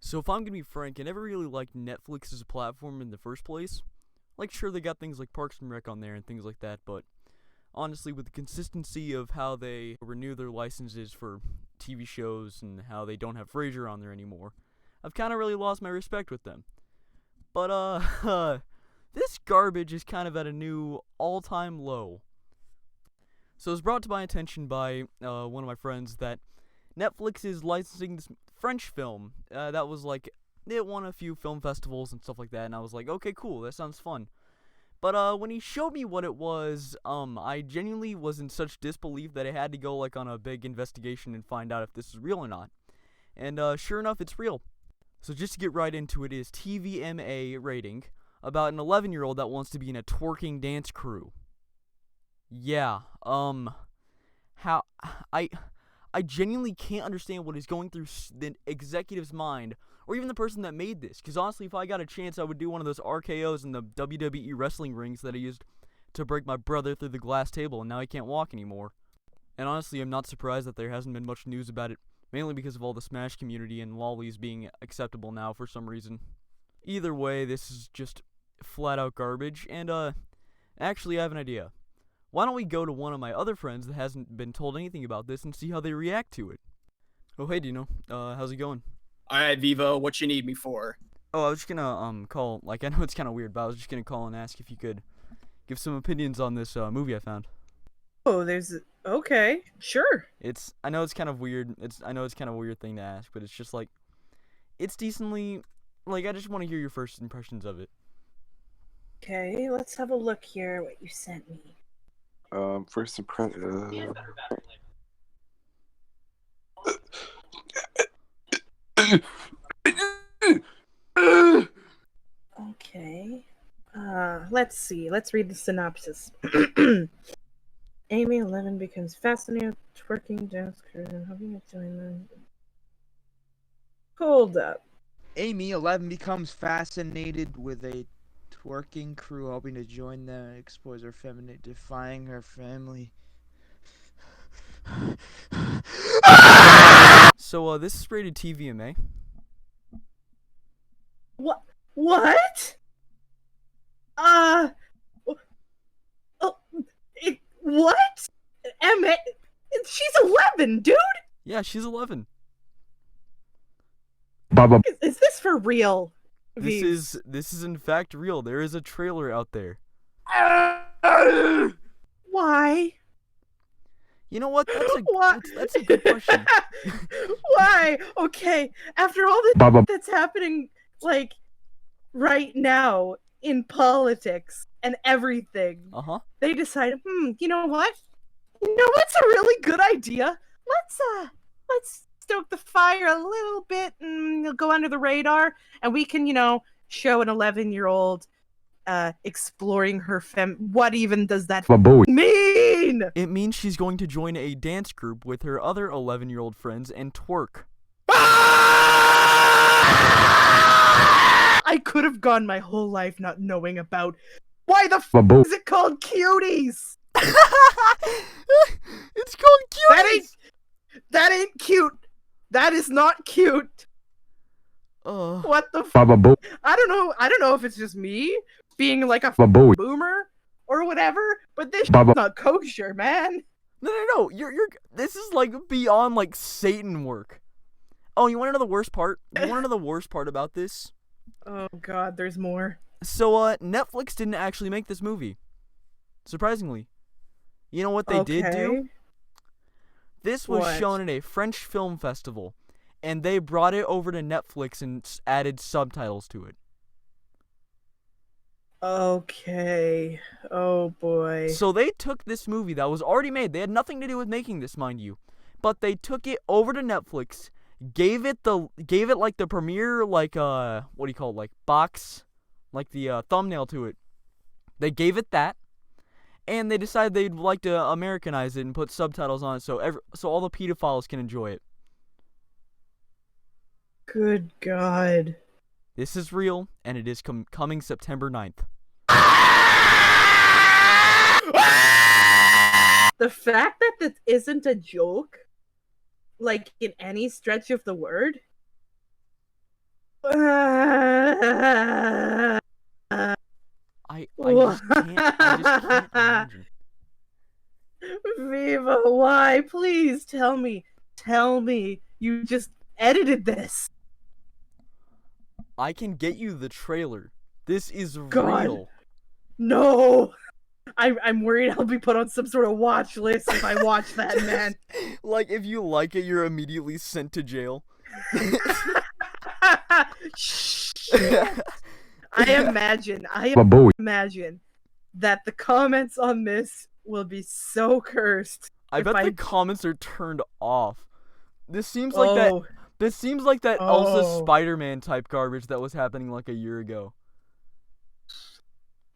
So if I'm gonna be frank, I never really liked Netflix as a platform in the first place. Like, sure, they got things like Parks and Rec on there and things like that, but honestly, with the consistency of how they renew their licenses for TV shows and how they don't have Frasier on there anymore, I've kind of really lost my respect with them. But, this garbage is kind of at a new all-time low. So it was brought to my attention by one of my friends that Netflix is licensing this French film that was like, it won a few film festivals and stuff like that, and I was like, okay, cool, that sounds fun. But when he showed me what it was, I genuinely was in such disbelief that I had to go like on a big investigation and find out if this is real or not. And sure enough, it's real. So just to get right into it, is TVMA rating about an 11-year-old that wants to be in a twerking dance crew. Yeah, how I genuinely can't understand what is going through the executive's mind, or even the person that made this. Because honestly, if I got a chance, I would do one of those RKOs in the WWE wrestling rings that I used to break my brother through the glass table, and now he can't walk anymore. And honestly, I'm not surprised that there hasn't been much news about it, mainly because of all the Smash community and lollies being acceptable now for some reason. Either way, this is just flat out garbage, and actually I have an idea. Why don't we go to one of my other friends that hasn't been told anything about this and see how they react to it? Oh, hey, Dino. How's it going? Alright, Vivo, what you need me for? Oh, I was just gonna, call, like, I know it's kind of weird, but I was just gonna call and ask if you could give some opinions on this, movie I found. Oh, okay, sure. I know it's kind of weird, I know it's kind of a weird thing to ask, but it's just, like, it's decently, like, I just want to hear your first impressions of it. Okay, let's have a look here, what you sent me. First impression. Okay. Let's see. Let's read the synopsis. Amy 11 becomes fascinated with twerking dance crew and hoping to join them. Hold up. Amy 11 becomes fascinated with a twerking crew, hoping to join them and explores her feminine, defying her family. So, this is rated TVMA. What? What? Oh, what? Emma, she's 11, dude. Yeah, she's 11. Is this for real? This is in fact real. There is a trailer out there. Why? You know what? That's a good question. Why? Okay, after all the that's happening, like, right now in politics and everything, they decided, you know what? You know what's a really good idea? Let's stoke the fire a little bit and go under the radar, and we can, show an 11-year-old exploring her what even does that mean? It means she's going to join a dance group with her other 11-year-old friends and twerk. I could have gone my whole life not knowing about why the is it called Cuties? It's called Cuties. That ain't cute. That is not cute. What the I don't know if it's just me being like a boomer or whatever, but this is not kosher, man. No. This is like beyond like Satan work. Oh, you want to know the worst part? You want to know the worst part about this? Oh god, there's more. So Netflix didn't actually make this movie. Surprisingly. You know what they did do? This was shown at a French film festival, and they brought it over to Netflix and added subtitles to it. Okay. Oh boy. So they took this movie that was already made. They had nothing to do with making this, mind you. But they took it over to Netflix, gave it like the premiere, like what do you call it, like box, like the thumbnail to it. They gave it that, and they decided they'd like to Americanize it and put subtitles on it so all the pedophiles can enjoy it. Good God. This is real, and it is coming September 9th. The fact that this isn't a joke, like in any stretch of the word, just can't imagine. Viva, why? Please tell me. Tell me. You just edited this. I can get you the trailer. This is God. real. No. I'm worried I'll be put on some sort of watch list if I watch that, man. Like, if you like it, you're immediately sent to jail. I imagine that the comments on this will be so cursed. I bet the comments are turned off. This seems like that. This seems like that Elsa Spider-Man type garbage that was happening like a year ago.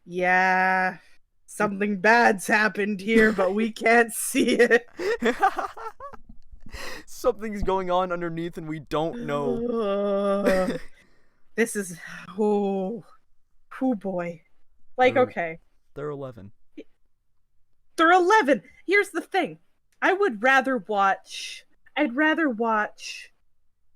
Yeah, something bad's happened here, but we can't see it. Something's going on underneath and we don't know. This is oh boy. Like, okay. They're 11. They're 11. Here's the thing. I'd rather watch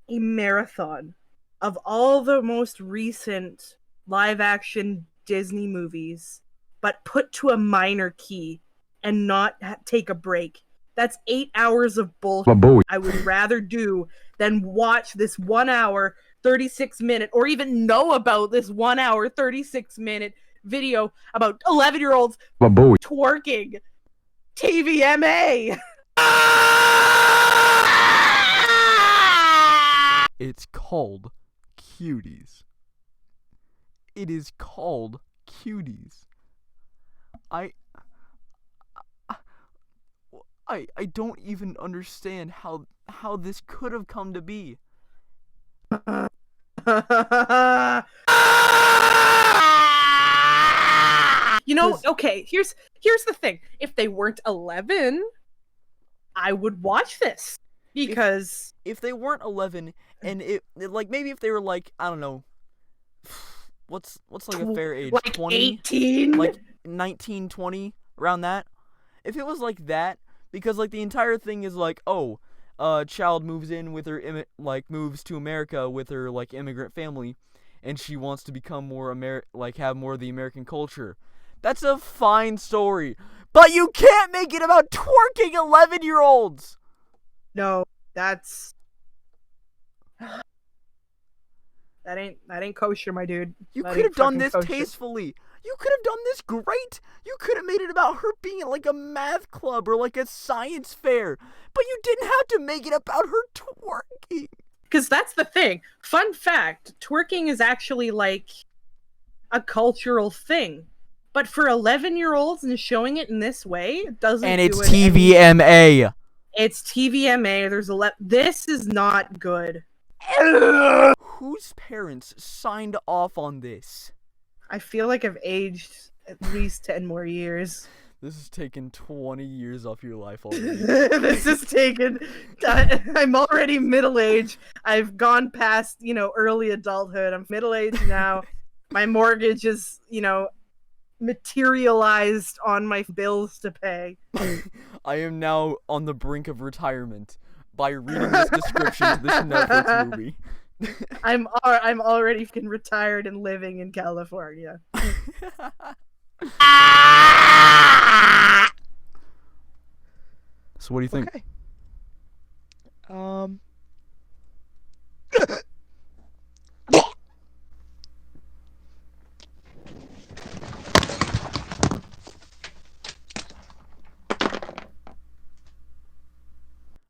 a marathon of all the most recent live action Disney movies, but put to a minor key and not take a break. That's 8 hours of bullshit I would rather do than watch this 1 hour, 36-minute, or even know about this 1 hour, 36-minute video about 11-year-olds twerking. TVMA! It's called Cuties. It is called Cuties. I don't even understand how this could have come to be. You know, okay, here's the thing. If they weren't 11, I would watch this. Because if they weren't 11 and it like maybe if they were like, I don't know, what's like a fair age, like 20, 18, like 19, 20, around that. If it was like that, because like the entire thing is like, oh, child moves in with her moves to America with her like immigrant family, and she wants to become more have more of the American culture. That's a fine story, but you can't make it about twerking 11-year-olds. No, that ain't kosher, my dude. You could have done this tastefully. You could have done this great. You could have made it about her being at like a math club or like a science fair, but you didn't have to make it about her twerking. Because that's the thing. Fun fact, twerking is actually like a cultural thing. But for 11-year-olds and showing it in this way, it doesn't and it's TVMA. It's TVMA. This is not good. Whose parents signed off on this? I feel like I've aged at least 10 more years. This has taken 20 years off your life already. This has taken... I'm already middle-aged. I've gone past, early adulthood. I'm middle-aged now. My mortgage is, materialized on my bills to pay. I am now on the brink of retirement by reading this description to this Netflix movie. I'm already retired and living in California. So what do you think? Okay.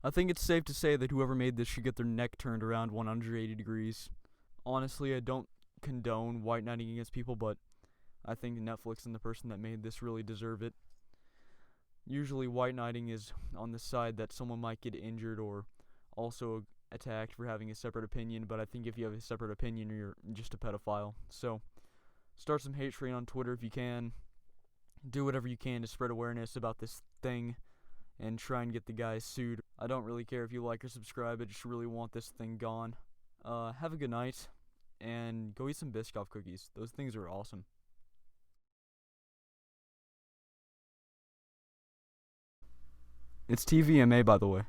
I think it's safe to say that whoever made this should get their neck turned around 180 degrees. Honestly, I don't condone white knighting against people, but I think Netflix and the person that made this really deserve it. Usually white knighting is on the side that someone might get injured or also attacked for having a separate opinion, but I think if you have a separate opinion, you're just a pedophile. So, start some hate train on Twitter if you can. Do whatever you can to spread awareness about this thing and try and get the guys sued. I don't really care if you like or subscribe, I just really want this thing gone. Have a good night, and go eat some Biscoff cookies. Those things are awesome. It's TVMA, by the way.